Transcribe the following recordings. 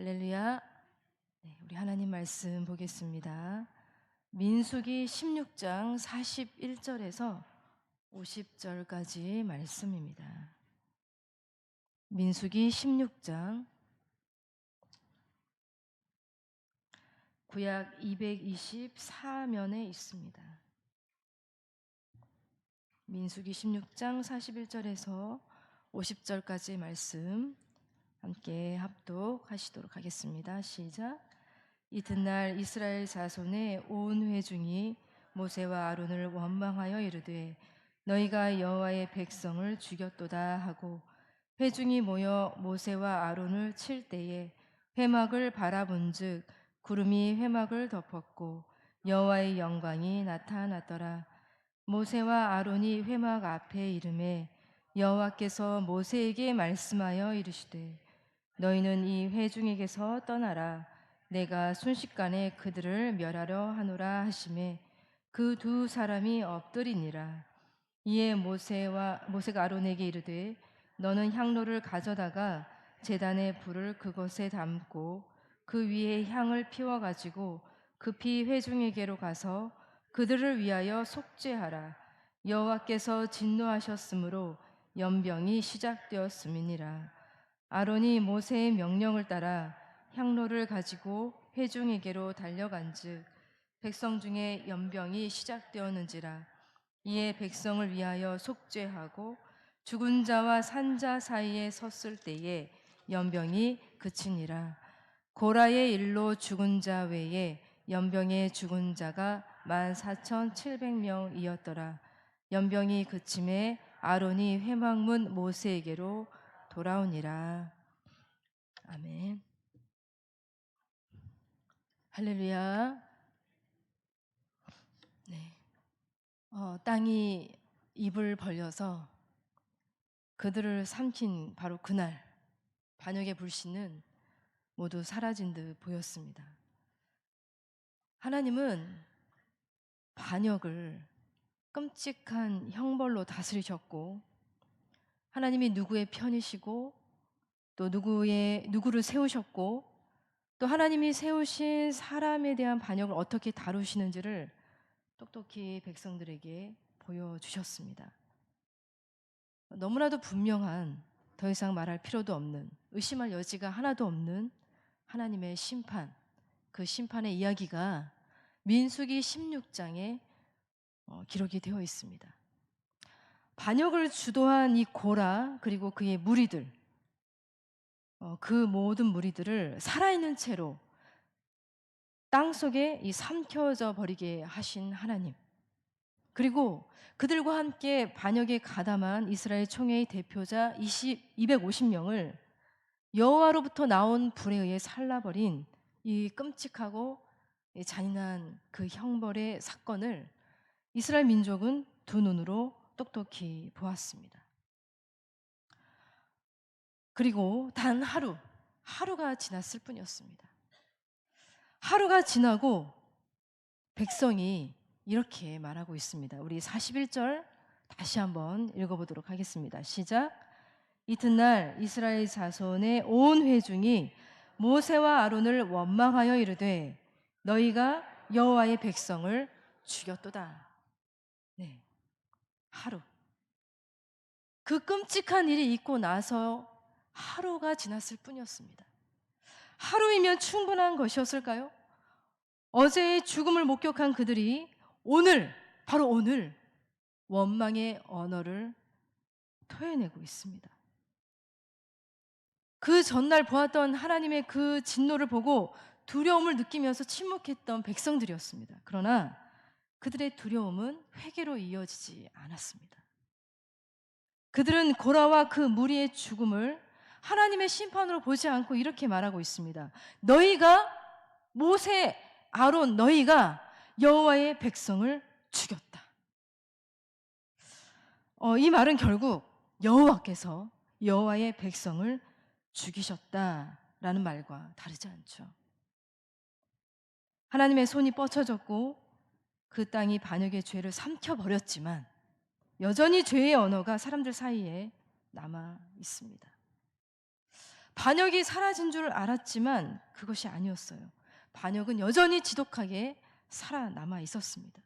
할렐루야. 네, 우리 하나님 말씀 보겠습니다. 민수기 16장 41절에서 50절까지 말씀입니다. 민수기 16장 구약 224면에 있습니다. 민수기 16장 41절에서 50절까지 말씀 함께 합독하시도록 하겠습니다. 시작. 이튿날 이스라엘 자손의 온 회중이 모세와 아론을 원망하여 이르되 너희가 여호와의 백성을 죽였도다 하고 회중이 모여 모세와 아론을 칠 때에 회막을 바라본즉 구름이 회막을 덮었고 여호와의 영광이 나타났더라. 모세와 아론이 회막 앞에 이르매 여호와께서 모세에게 말씀하여 이르시되 너희는 이 회중에게서 떠나라. 내가 순식간에 그들을 멸하려 하노라 하시매 그 두 사람이 엎드리니라. 이에 모세가 아론에게 이르되 너는 향로를 가져다가 제단에 불을 그것에 담고 그 위에 향을 피워 가지고 급히 회중에게로 가서 그들을 위하여 속죄하라. 여호와께서 진노하셨으므로 연병이 시작되었음이니라. 아론이 모세의 명령을 따라 향로를 가지고 회중에게로 달려간즉 백성 중에 연병이 시작되었는지라. 이에 백성을 위하여 속죄하고 죽은 자와 산 자 사이에 섰을 때에 연병이 그치니라. 고라의 일로 죽은 자 외에 연병에 죽은 자가 14,700명이었더라. 연병이 그침에 아론이 회막문 모세에게로 돌아오니라. 아멘. 할렐루야. 네. 땅이 입을 벌려서 그들을 삼킨 바로 그날 반역의 불씨는 모두 사라진 듯 보였습니다. 하나님은 반역을 끔찍한 형벌로 다스리셨고 하나님이 누구의 편이시고 또 누구를 세우셨고 또 하나님이 세우신 사람에 대한 반역을 어떻게 다루시는지를 똑똑히 백성들에게 보여주셨습니다. 너무나도 분명한, 더 이상 말할 필요도 없는, 의심할 여지가 하나도 없는 하나님의 심판, 그 심판의 이야기가 민수기 16장에 기록이 되어 있습니다. 반역을 주도한 이 고라 그리고 그의 무리들, 그 모든 무리들을 살아있는 채로 땅속에 삼켜져 버리게 하신 하나님, 그리고 그들과 함께 반역에 가담한 이스라엘 총회의 대표자 250명을 여호와로부터 나온 불에 의해 살라버린 이 끔찍하고 잔인한 그 형벌의 사건을 이스라엘 민족은 두 눈으로 똑똑히 보았습니다. 그리고 단 하루가 지났을 뿐이었습니다. 하루가 지나고 백성이 이렇게 말하고 있습니다. 우리 41절 다시 한번 읽어보도록 하겠습니다. 시작. 이튿날 이스라엘 자손의 온 회중이 모세와 아론을 원망하여 이르되 너희가 여호와의 백성을 죽였도다. 네, 하루. 그 끔찍한 일이 있고 나서 하루가 지났을 뿐이었습니다. 하루이면 충분한 것이었을까요? 어제의 죽음을 목격한 그들이 바로 오늘 원망의 언어를 토해내고 있습니다. 그 전날 보았던 하나님의 그 진노를 보고 두려움을 느끼면서 침묵했던 백성들이었습니다. 그러나 그들의 두려움은 회개로 이어지지 않았습니다. 그들은 고라와 그 무리의 죽음을 하나님의 심판으로 보지 않고 이렇게 말하고 있습니다. 너희가 모세, 아론 너희가 여호와의 백성을 죽였다. 이 말은 결국 여호와께서 여호와의 백성을 죽이셨다라는 말과 다르지 않죠. 하나님의 손이 뻗쳐졌고 그 땅이 반역의 죄를 삼켜버렸지만 여전히 죄의 언어가 사람들 사이에 남아 있습니다. 반역이 사라진 줄 알았지만 그것이 아니었어요. 반역은 여전히 지독하게 살아남아 있었습니다.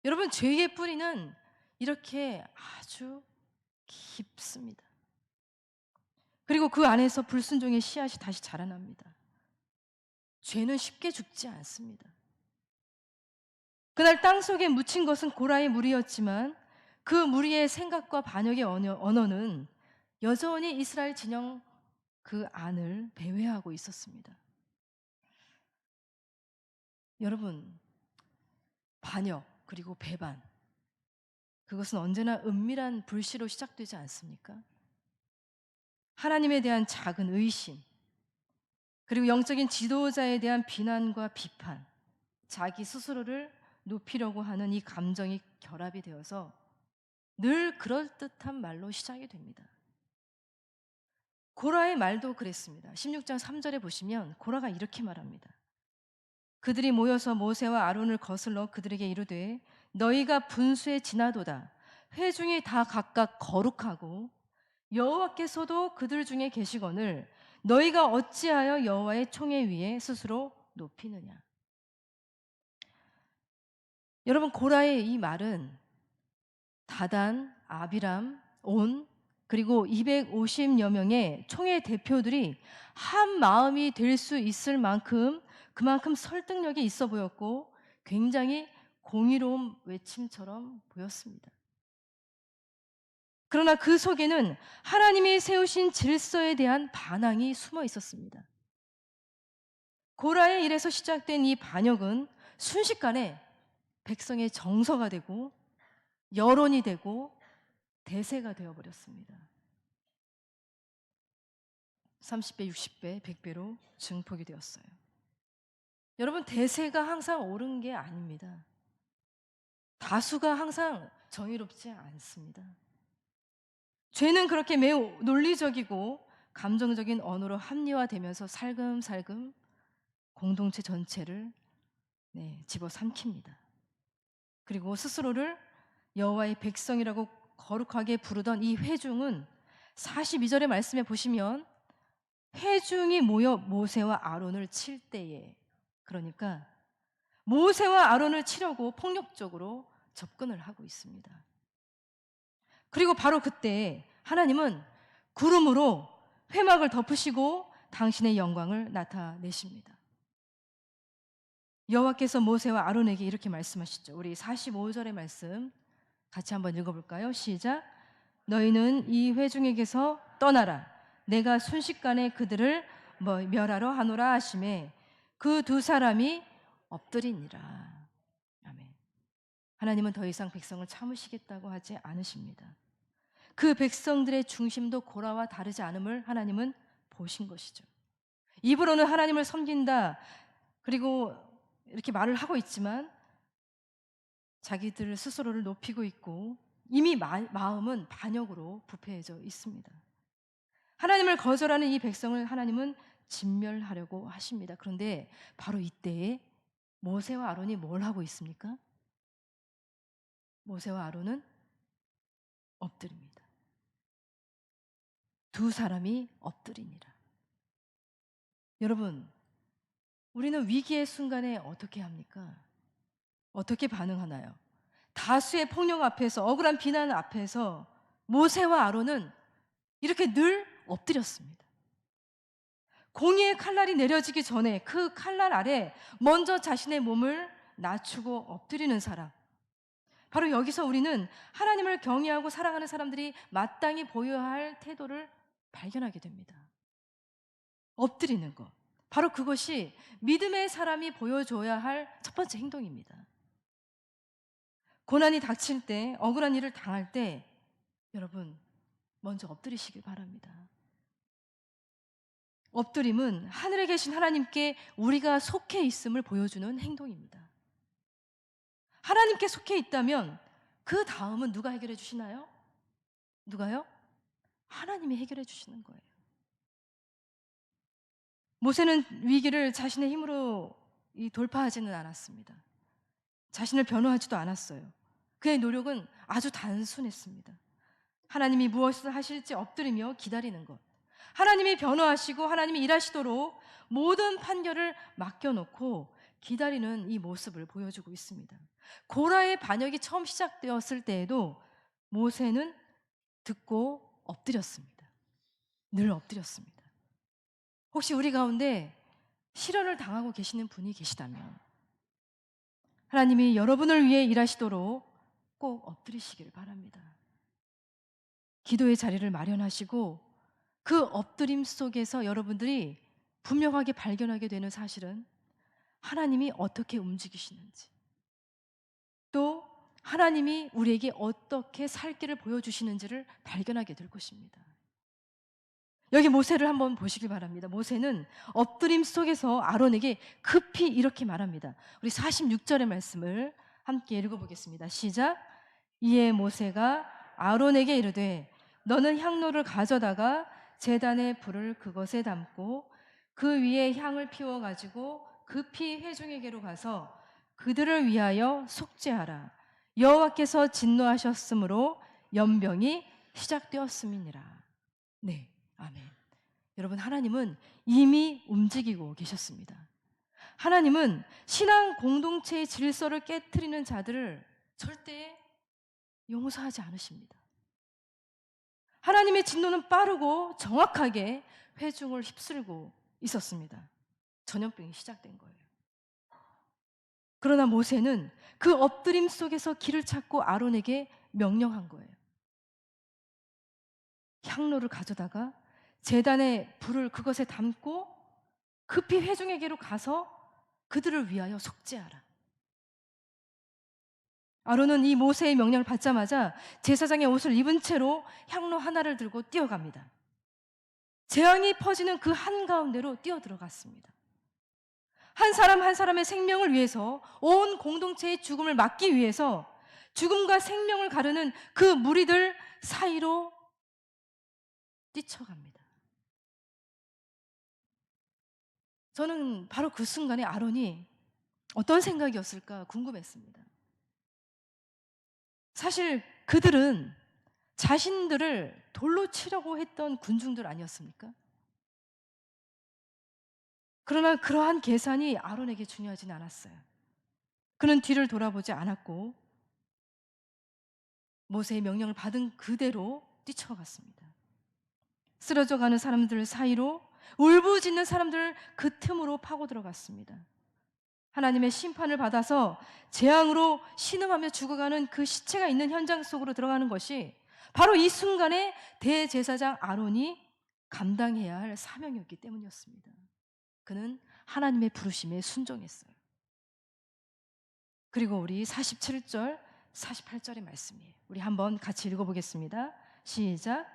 여러분, 죄의 뿌리는 이렇게 아주 깊습니다. 그리고 그 안에서 불순종의 씨앗이 다시 자라납니다. 죄는 쉽게 죽지 않습니다. 그날 땅속에 묻힌 것은 고라의 무리였지만 그 무리의 생각과 반역의 언어는 여전히 이스라엘 진영 그 안을 배회하고 있었습니다. 여러분, 반역 그리고 배반, 그것은 언제나 은밀한 불씨로 시작되지 않습니까? 하나님에 대한 작은 의심, 그리고 영적인 지도자에 대한 비난과 비판, 자기 스스로를 높이려고 하는 이 감정이 결합이 되어서 늘 그럴듯한 말로 시작이 됩니다. 고라의 말도 그랬습니다. 16장 3절에 보시면 고라가 이렇게 말합니다. 그들이 모여서 모세와 아론을 거슬러 그들에게 이르되 너희가 분수에 지나도다. 회중이 다 각각 거룩하고 여호와께서도 그들 중에 계시거늘 너희가 어찌하여 여호와의 총회 위에 스스로 높이느냐. 여러분, 고라의 이 말은 다단, 아비람, 온, 그리고 250여 명의 총회 대표들이 한 마음이 될 수 있을 만큼 그만큼 설득력이 있어 보였고 굉장히 공의로운 외침처럼 보였습니다. 그러나 그 속에는 하나님이 세우신 질서에 대한 반항이 숨어 있었습니다. 고라의 일에서 시작된 이 반역은 순식간에 백성의 정서가 되고 여론이 되고 대세가 되어버렸습니다. 30배, 60배, 100배로 증폭이 되었어요. 여러분, 대세가 항상 옳은 게 아닙니다. 다수가 항상 정의롭지 않습니다. 죄는 그렇게 매우 논리적이고 감정적인 언어로 합리화되면서 살금살금 공동체 전체를 집어삼킵니다. 그리고 스스로를 여호와의 백성이라고 거룩하게 부르던 이 회중은 42절의 말씀에 보시면 회중이 모여 모세와 아론을 칠 때에, 그러니까 모세와 아론을 치려고 폭력적으로 접근을 하고 있습니다. 그리고 바로 그때 하나님은 구름으로 회막을 덮으시고 당신의 영광을 나타내십니다. 여호와께서 모세와 아론에게 이렇게 말씀하시죠. 우리 45절의 말씀 같이 한번 읽어볼까요? 시작. 너희는 이 회중에게서 떠나라. 내가 순식간에 그들을 멸하러 하노라 하시매 그 두 사람이 엎드리니라. 아멘. 하나님은 더 이상 백성을 참으시겠다고 하지 않으십니다. 그 백성들의 중심도 고라와 다르지 않음을 하나님은 보신 것이죠. 입으로는 하나님을 섬긴다, 그리고 이렇게 말을 하고 있지만 자기들 스스로를 높이고 있고 이미 마음은 반역으로 부패해져 있습니다. 하나님을 거절하는 이 백성을 하나님은 진멸하려고 하십니다. 그런데 바로 이때에 모세와 아론이 뭘 하고 있습니까? 모세와 아론은 엎드립니다. 두 사람이 엎드리니라. 여러분, 우리는 위기의 순간에 어떻게 합니까? 어떻게 반응하나요? 다수의 폭력 앞에서, 억울한 비난 앞에서 모세와 아론은 이렇게 늘 엎드렸습니다. 공의의 칼날이 내려지기 전에 그 칼날 아래 먼저 자신의 몸을 낮추고 엎드리는 사람, 바로 여기서 우리는 하나님을 경외하고 사랑하는 사람들이 마땅히 보여야 할 태도를 발견하게 됩니다. 엎드리는 것, 바로 그것이 믿음의 사람이 보여줘야 할 첫 번째 행동입니다. 고난이 닥칠 때, 억울한 일을 당할 때 여러분 먼저 엎드리시길 바랍니다. 엎드림은 하늘에 계신 하나님께 우리가 속해 있음을 보여주는 행동입니다. 하나님께 속해 있다면 그 다음은 누가 해결해 주시나요? 누가요? 하나님이 해결해 주시는 거예요. 모세는 위기를 자신의 힘으로 돌파하지는 않았습니다. 자신을 변호하지도 않았어요. 그의 노력은 아주 단순했습니다. 하나님이 무엇을 하실지 엎드리며 기다리는 것. 하나님이 변호하시고 하나님이 일하시도록 모든 판결을 맡겨놓고 기다리는 이 모습을 보여주고 있습니다. 고라의 반역이 처음 시작되었을 때에도 모세는 듣고 엎드렸습니다. 늘 엎드렸습니다. 혹시 우리 가운데 실현을 당하고 계시는 분이 계시다면 하나님이 여러분을 위해 일하시도록 꼭 엎드리시길 바랍니다. 기도의 자리를 마련하시고 그 엎드림 속에서 여러분들이 분명하게 발견하게 되는 사실은 하나님이 어떻게 움직이시는지, 또 하나님이 우리에게 어떻게 살 길을 보여주시는지를 발견하게 될 것입니다. 여기 모세를 한번 보시길 바랍니다. 모세는 엎드림 속에서 아론에게 급히 이렇게 말합니다. 우리 46절의 말씀을 함께 읽어보겠습니다. 시작. 이에 모세가 아론에게 이르되 너는 향로를 가져다가 제단의 불을 그것에 담고 그 위에 향을 피워 가지고 급히 회중에게로 가서 그들을 위하여 속죄하라. 여호와께서 진노하셨으므로 연병이 시작되었음이니라. 네, 아멘. 여러분, 하나님은 이미 움직이고 계셨습니다. 하나님은 신앙 공동체의 질서를 깨트리는 자들을 절대 용서하지 않으십니다. 하나님의 진노는 빠르고 정확하게 회중을 휩쓸고 있었습니다. 전염병이 시작된 거예요. 그러나 모세는 그 엎드림 속에서 길을 찾고 아론에게 명령한 거예요. 향로를 가져다가 제단의 불을 그것에 담고 급히 회중에게로 가서 그들을 위하여 속죄하라. 아론은 이 모세의 명령을 받자마자 제사장의 옷을 입은 채로 향로 하나를 들고 뛰어갑니다. 재앙이 퍼지는 그 한가운데로 뛰어들어갔습니다. 한 사람 한 사람의 생명을 위해서, 온 공동체의 죽음을 막기 위해서 죽음과 생명을 가르는 그 무리들 사이로 뛰쳐갑니다. 저는 바로 그 순간에 아론이 어떤 생각이었을까 궁금했습니다. 사실 그들은 자신들을 돌로 치려고 했던 군중들 아니었습니까? 그러나 그러한 계산이 아론에게 중요하진 않았어요. 그는 뒤를 돌아보지 않았고 모세의 명령을 받은 그대로 뛰쳐갔습니다. 쓰러져가는 사람들 사이로 울부짖는 사람들을 그 틈으로 파고 들어갔습니다. 하나님의 심판을 받아서 재앙으로 신음하며 죽어가는 그 시체가 있는 현장 속으로 들어가는 것이 바로 이 순간에 대제사장 아론이 감당해야 할 사명이었기 때문이었습니다. 그는 하나님의 부르심에 순종했어요. 그리고 우리 47절, 48절의 말씀이에요. 우리 한번 같이 읽어보겠습니다. 시작.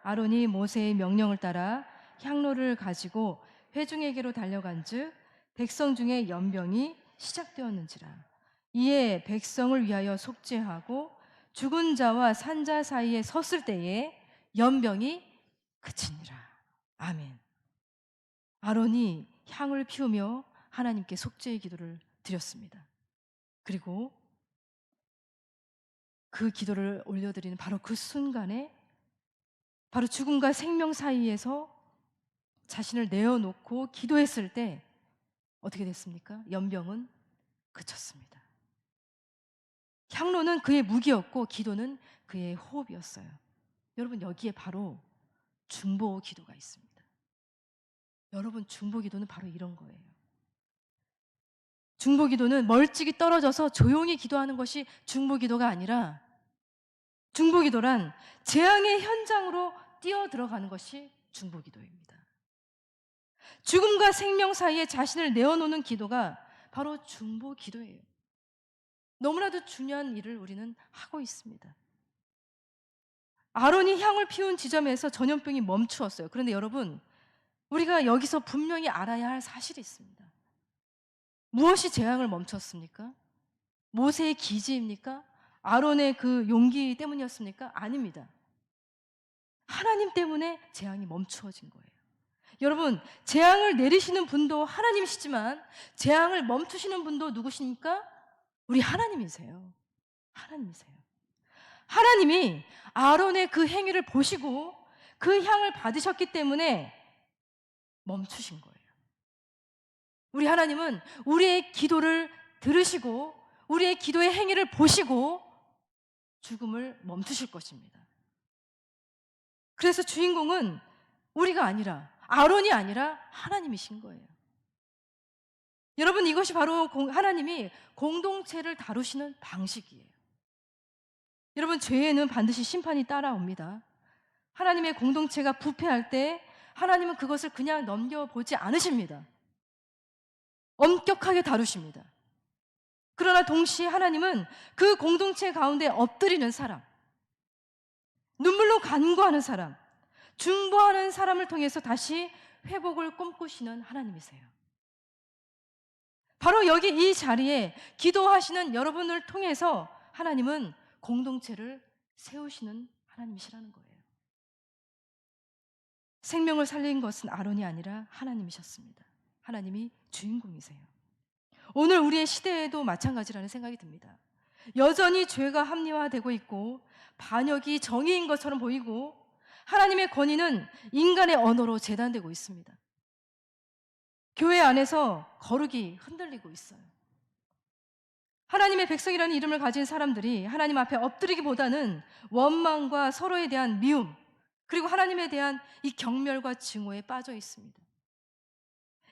아론이 모세의 명령을 따라 향로를 가지고 회중에게로 달려간즉 백성 중에 연병이 시작되었는지라. 이에 백성을 위하여 속죄하고 죽은 자와 산 자 사이에 섰을 때에 연병이 그치니라. 아멘. 아론이 향을 피우며 하나님께 속죄의 기도를 드렸습니다. 그리고 그 기도를 올려드리는 바로 그 순간에 바로 죽음과 생명 사이에서 자신을 내어놓고 기도했을 때 어떻게 됐습니까? 연병은 그쳤습니다. 향로는 그의 무기였고 기도는 그의 호흡이었어요. 여러분, 여기에 바로 중보 기도가 있습니다. 여러분, 중보 기도는 바로 이런 거예요. 중보 기도는 멀찍이 떨어져서 조용히 기도하는 것이 중보 기도가 아니라, 중보 기도란 재앙의 현장으로 뛰어 들어가는 것이 중보 기도입니다. 죽음과 생명 사이에 자신을 내어놓는 기도가 바로 중보 기도예요. 너무나도 중요한 일을 우리는 하고 있습니다. 아론이 향을 피운 지점에서 전염병이 멈추었어요. 그런데 여러분, 우리가 여기서 분명히 알아야 할 사실이 있습니다. 무엇이 재앙을 멈췄습니까? 모세의 기지입니까? 아론의 그 용기 때문이었습니까? 아닙니다. 하나님 때문에 재앙이 멈추어진 거예요. 여러분, 재앙을 내리시는 분도 하나님이시지만 재앙을 멈추시는 분도 누구십니까? 우리 하나님이세요. 하나님이세요. 하나님이 아론의 그 행위를 보시고 그 향을 받으셨기 때문에 멈추신 거예요. 우리 하나님은 우리의 기도를 들으시고 우리의 기도의 행위를 보시고 죽음을 멈추실 것입니다. 그래서 주인공은 우리가 아니라, 아론이 아니라 하나님이신 거예요. 여러분, 이것이 바로 하나님이 공동체를 다루시는 방식이에요. 여러분, 죄에는 반드시 심판이 따라옵니다. 하나님의 공동체가 부패할 때 하나님은 그것을 그냥 넘겨보지 않으십니다. 엄격하게 다루십니다. 그러나 동시에 하나님은 그 공동체 가운데 엎드리는 사람, 눈물로 간구하는 사람, 중보하는 사람을 통해서 다시 회복을 꿈꾸시는 하나님이세요. 바로 여기 이 자리에 기도하시는 여러분을 통해서 하나님은 공동체를 세우시는 하나님이시라는 거예요. 생명을 살린 것은 아론이 아니라 하나님이셨습니다. 하나님이 주인공이세요. 오늘 우리의 시대에도 마찬가지라는 생각이 듭니다. 여전히 죄가 합리화되고 있고 반역이 정의인 것처럼 보이고 하나님의 권위는 인간의 언어로 재단되고 있습니다. 교회 안에서 거룩이 흔들리고 있어요. 하나님의 백성이라는 이름을 가진 사람들이 하나님 앞에 엎드리기보다는 원망과 서로에 대한 미움, 그리고 하나님에 대한 이 경멸과 증오에 빠져 있습니다.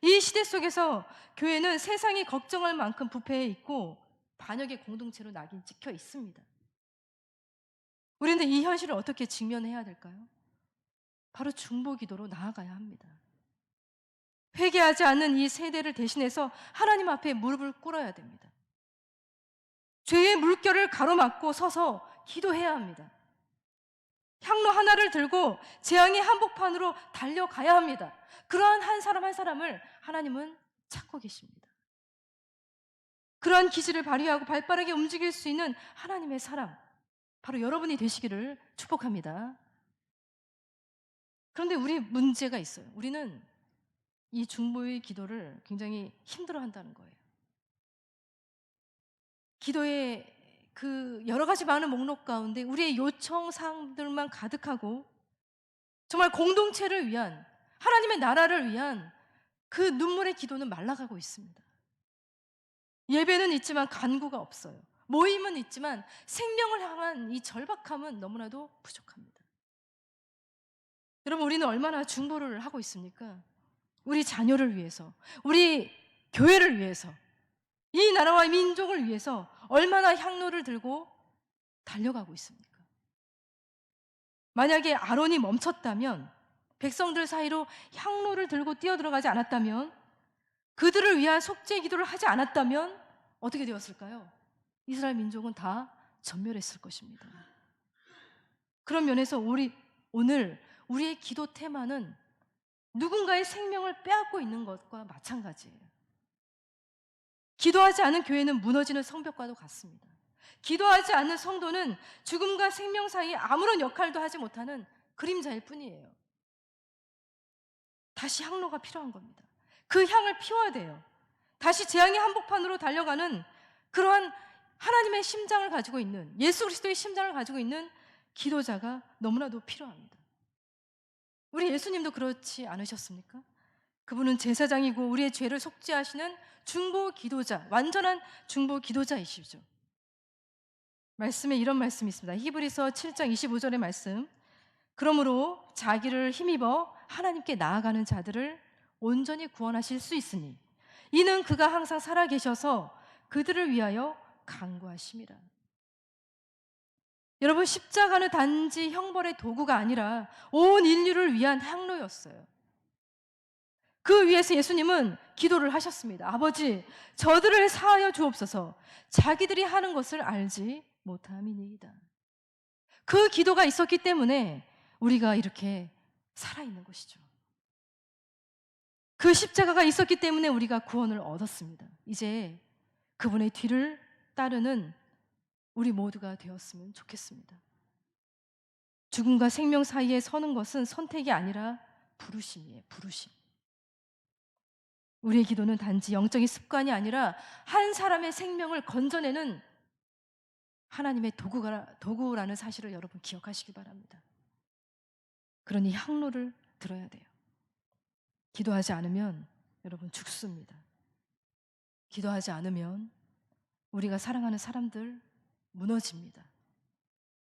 이 시대 속에서 교회는 세상이 걱정할 만큼 부패해 있고 반역의 공동체로 낙인 찍혀 있습니다. 우리는 이 현실을 어떻게 직면해야 될까요? 바로 중보 기도로 나아가야 합니다. 회개하지 않는 이 세대를 대신해서 하나님 앞에 무릎을 꿇어야 됩니다. 죄의 물결을 가로막고 서서 기도해야 합니다. 향로 하나를 들고 재앙의 한복판으로 달려가야 합니다. 그러한 한 사람 한 사람을 하나님은 찾고 계십니다. 그러한 기질을 발휘하고 발빠르게 움직일 수 있는 하나님의 사람, 바로 여러분이 되시기를 축복합니다. 그런데 우리 문제가 있어요. 우리는 이 중보의 기도를 굉장히 힘들어한다는 거예요. 기도의 그 여러 가지 많은 목록 가운데 우리의 요청 사항들만 가득하고 정말 공동체를 위한, 하나님의 나라를 위한 그 눈물의 기도는 말라가고 있습니다. 예배는 있지만 간구가 없어요. 모임은 있지만 생명을 향한 이 절박함은 너무나도 부족합니다. 여러분, 우리는 얼마나 중보를 하고 있습니까? 우리 자녀를 위해서, 우리 교회를 위해서, 이 나라와 민족을 위해서 얼마나 향로를 들고 달려가고 있습니까? 만약에 아론이 멈췄다면, 백성들 사이로 향로를 들고 뛰어들어가지 않았다면, 그들을 위한 속죄 기도를 하지 않았다면 어떻게 되었을까요? 이스라엘 민족은 다 전멸했을 것입니다. 그런 면에서 오늘 우리의 기도 테마는 누군가의 생명을 빼앗고 있는 것과 마찬가지예요. 기도하지 않은 교회는 무너지는 성벽과도 같습니다. 기도하지 않는 성도는 죽음과 생명 사이에 아무런 역할도 하지 못하는 그림자일 뿐이에요. 다시 향로가 필요한 겁니다. 그 향을 피워야 돼요. 다시 재앙의 한복판으로 달려가는 그러한 하나님의 심장을 가지고 있는, 예수 그리스도의 심장을 가지고 있는 기도자가 너무나도 필요합니다. 우리 예수님도 그렇지 않으셨습니까? 그분은 제사장이고 우리의 죄를 속죄하시는 중보 기도자, 완전한 중보 기도자이시죠. 말씀에 이런 말씀이 있습니다. 히브리서 7장 25절의 말씀. 그러므로 자기를 힘입어 하나님께 나아가는 자들을 온전히 구원하실 수 있으니 이는 그가 항상 살아계셔서 그들을 위하여 간구하심이라. 여러분, 십자가는 단지 형벌의 도구가 아니라 온 인류를 위한 향로였어요. 그 위에서 예수님은 기도를 하셨습니다. 아버지, 저들을 사하여 주옵소서. 자기들이 하는 것을 알지 못함이니이다. 그 기도가 있었기 때문에 우리가 이렇게 살아있는 것이죠. 그 십자가가 있었기 때문에 우리가 구원을 얻었습니다. 이제 그분의 뒤를 따르는 우리 모두가 되었으면 좋겠습니다. 죽음과 생명 사이에 서는 것은 선택이 아니라 부르심이에요. 부르심. 우리의 기도는 단지 영적인 습관이 아니라 한 사람의 생명을 건져내는 하나님의 도구라는 사실을 여러분 기억하시기 바랍니다. 그러니 향로를 들어야 돼요. 기도하지 않으면 여러분 죽습니다. 기도하지 않으면 우리가 사랑하는 사람들 무너집니다.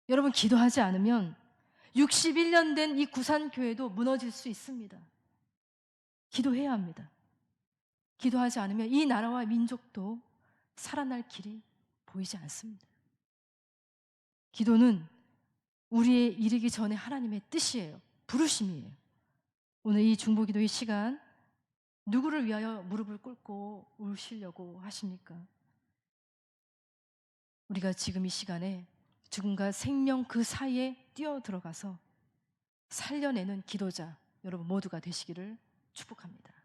여러분 기도하지 않으면 61년 된 이 구산교회도 무너질 수 있습니다. 기도해야 합니다. 기도하지 않으면 이 나라와 민족도 살아날 길이 보이지 않습니다. 기도는 우리의 이르기 전에 하나님의 뜻이에요. 부르심이에요. 오늘 이 중보기도의 시간 누구를 위하여 무릎을 꿇고 우시려고 하십니까? 우리가 지금 이 시간에 죽음과 생명 그 사이에 뛰어들어가서 살려내는 기도자 여러분 모두가 되시기를 축복합니다.